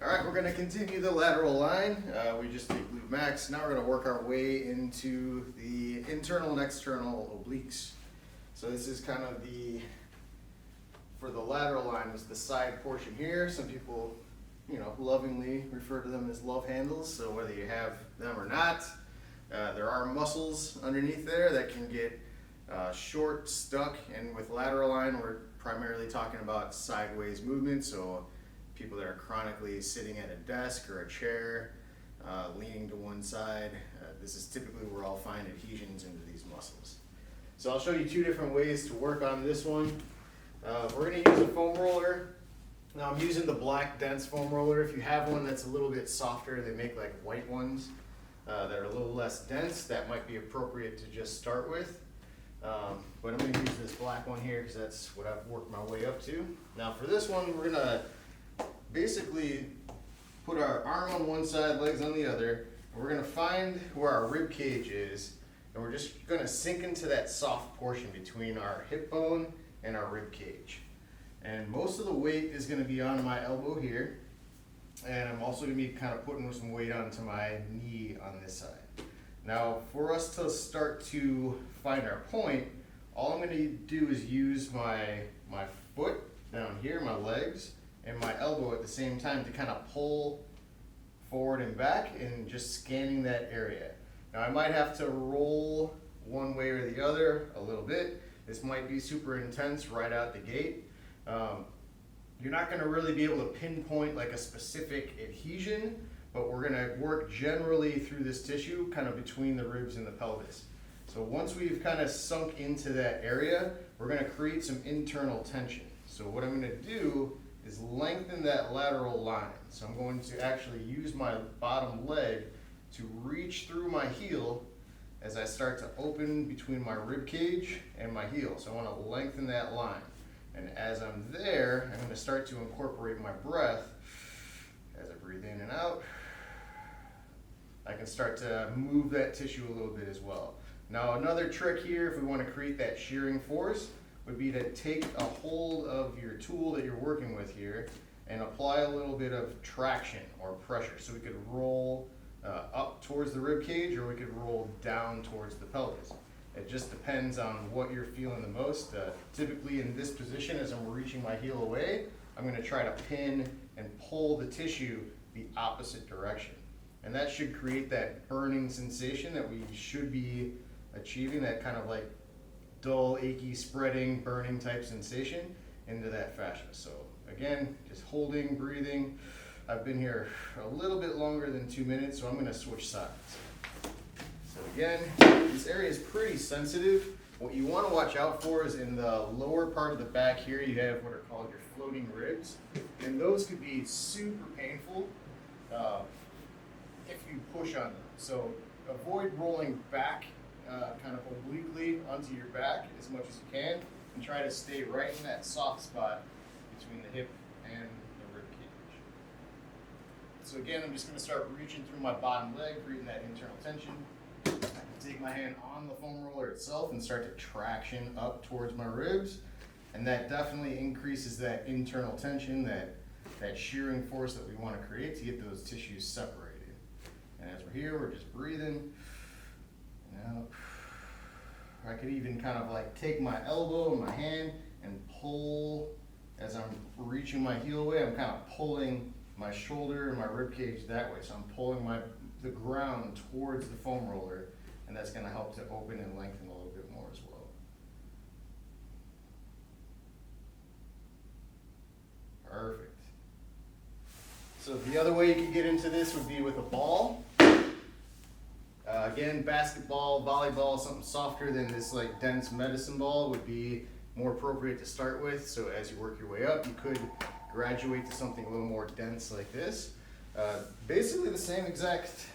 All right, we're gonna continue the lateral line. We just did glute max. Now we're gonna work our way into the internal and external obliques. So this is kind of for the lateral line is the side portion here. Some people, lovingly refer to them as love handles. So whether you have them or not, there are muscles underneath there that can get short, stuck, and with lateral line, we're primarily talking about sideways movement. So people that are chronically sitting at a desk or a chair, leaning to one side, this is typically where I'll find adhesions into these muscles. So I'll show you two different ways to work on this one. We're going to use a foam roller. Now I'm using the black dense foam roller. If you have one that's a little bit softer, they make like white ones that are a little less dense. That might be appropriate to just start with. But I'm going to use this black one here because that's what I've worked my way up to. Now for this one, we're going to basically put our arm on one side, legs on the other. And we're going to find where our rib cage is, and we're just going to sink into that soft portion between our hip bone and our rib cage. And most of the weight is going to be on my elbow here, and I'm also going to be kind of putting some weight onto my knee on this side. Now for us to start to find our point, all I'm going to do is use my foot down here, my legs, and my elbow at the same time to kind of pull forward and back and just scanning that area. Now I might have to roll one way or the other a little bit. This might be super intense right out the gate. You're not going to really be able to pinpoint like a specific adhesion, but we're going to work generally through this tissue kind of between the ribs and the pelvis. So once we've kind of sunk into that area, we're going to create some internal tension. So what I'm going to do is lengthen that lateral line. So I'm going to actually use my bottom leg to reach through my heel as I start to open between my rib cage and my heel. So I want to lengthen that line. And as I'm there, I'm going to start to incorporate my breath as I breathe in and out. I can start to move that tissue a little bit as well. Now another trick here, if we want to create that shearing force, would be to take a hold of your tool that you're working with here and apply a little bit of traction or pressure. So we could roll up towards the rib cage, or we could roll down towards the pelvis. It just depends on what you're feeling the most. Typically in this position, as I'm reaching my heel away, I'm going to try to pin and pull the tissue the opposite direction. And that should create that burning sensation that we should be achieving, that kind of like dull, achy, spreading, burning type sensation into that fascia. So again, just holding, breathing. I've been here a little bit longer than 2 minutes, so I'm going to switch sides. So again, this area is pretty sensitive. What you want to watch out for is in the lower part of the back here, you have what are called your floating ribs, and those could be super painful if you push on them. So avoid rolling back kind of obliquely onto your back as much as you can, and try to stay right in that soft spot between the hip and the rib cage. So again, I'm just going to start reaching through my bottom leg, creating that internal tension. I can take my hand on the foam roller itself and start to traction up towards my ribs, and that definitely increases that internal tension, that shearing force that we want to create to get those tissues separated. And as we're here, we're just breathing. Now, I could even kind of like take my elbow and my hand and pull as I'm reaching my heel away. I'm kind of pulling my shoulder and my rib cage that way. So I'm pulling the ground towards the foam roller, and that's going to help to open and lengthen a little bit more as well. Perfect. So the other way you could get into this would be with a ball. Again, basketball, volleyball, something softer than this like dense medicine ball would be more appropriate to start with. So as you work your way up, you could graduate to something a little more dense like this. Basically the same exact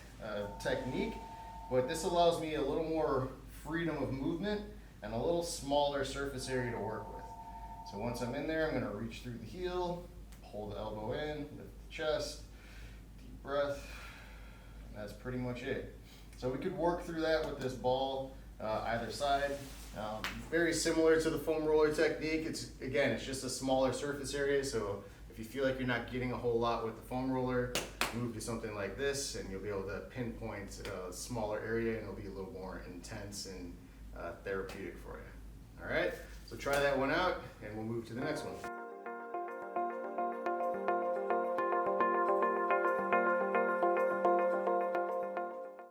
technique, but this allows me a little more freedom of movement and a little smaller surface area to work with. So once I'm in there, I'm going to reach through the heel, pull the elbow in, lift the chest, deep breath, and that's pretty much it. So we could work through that with this ball either side. Very similar to the foam roller technique. It's just a smaller surface area, so if If you feel like you're not getting a whole lot with the foam roller, move to something like this and you'll be able to pinpoint a smaller area and it'll be a little more intense and therapeutic for you. All right, so try that one out and we'll move to the next one.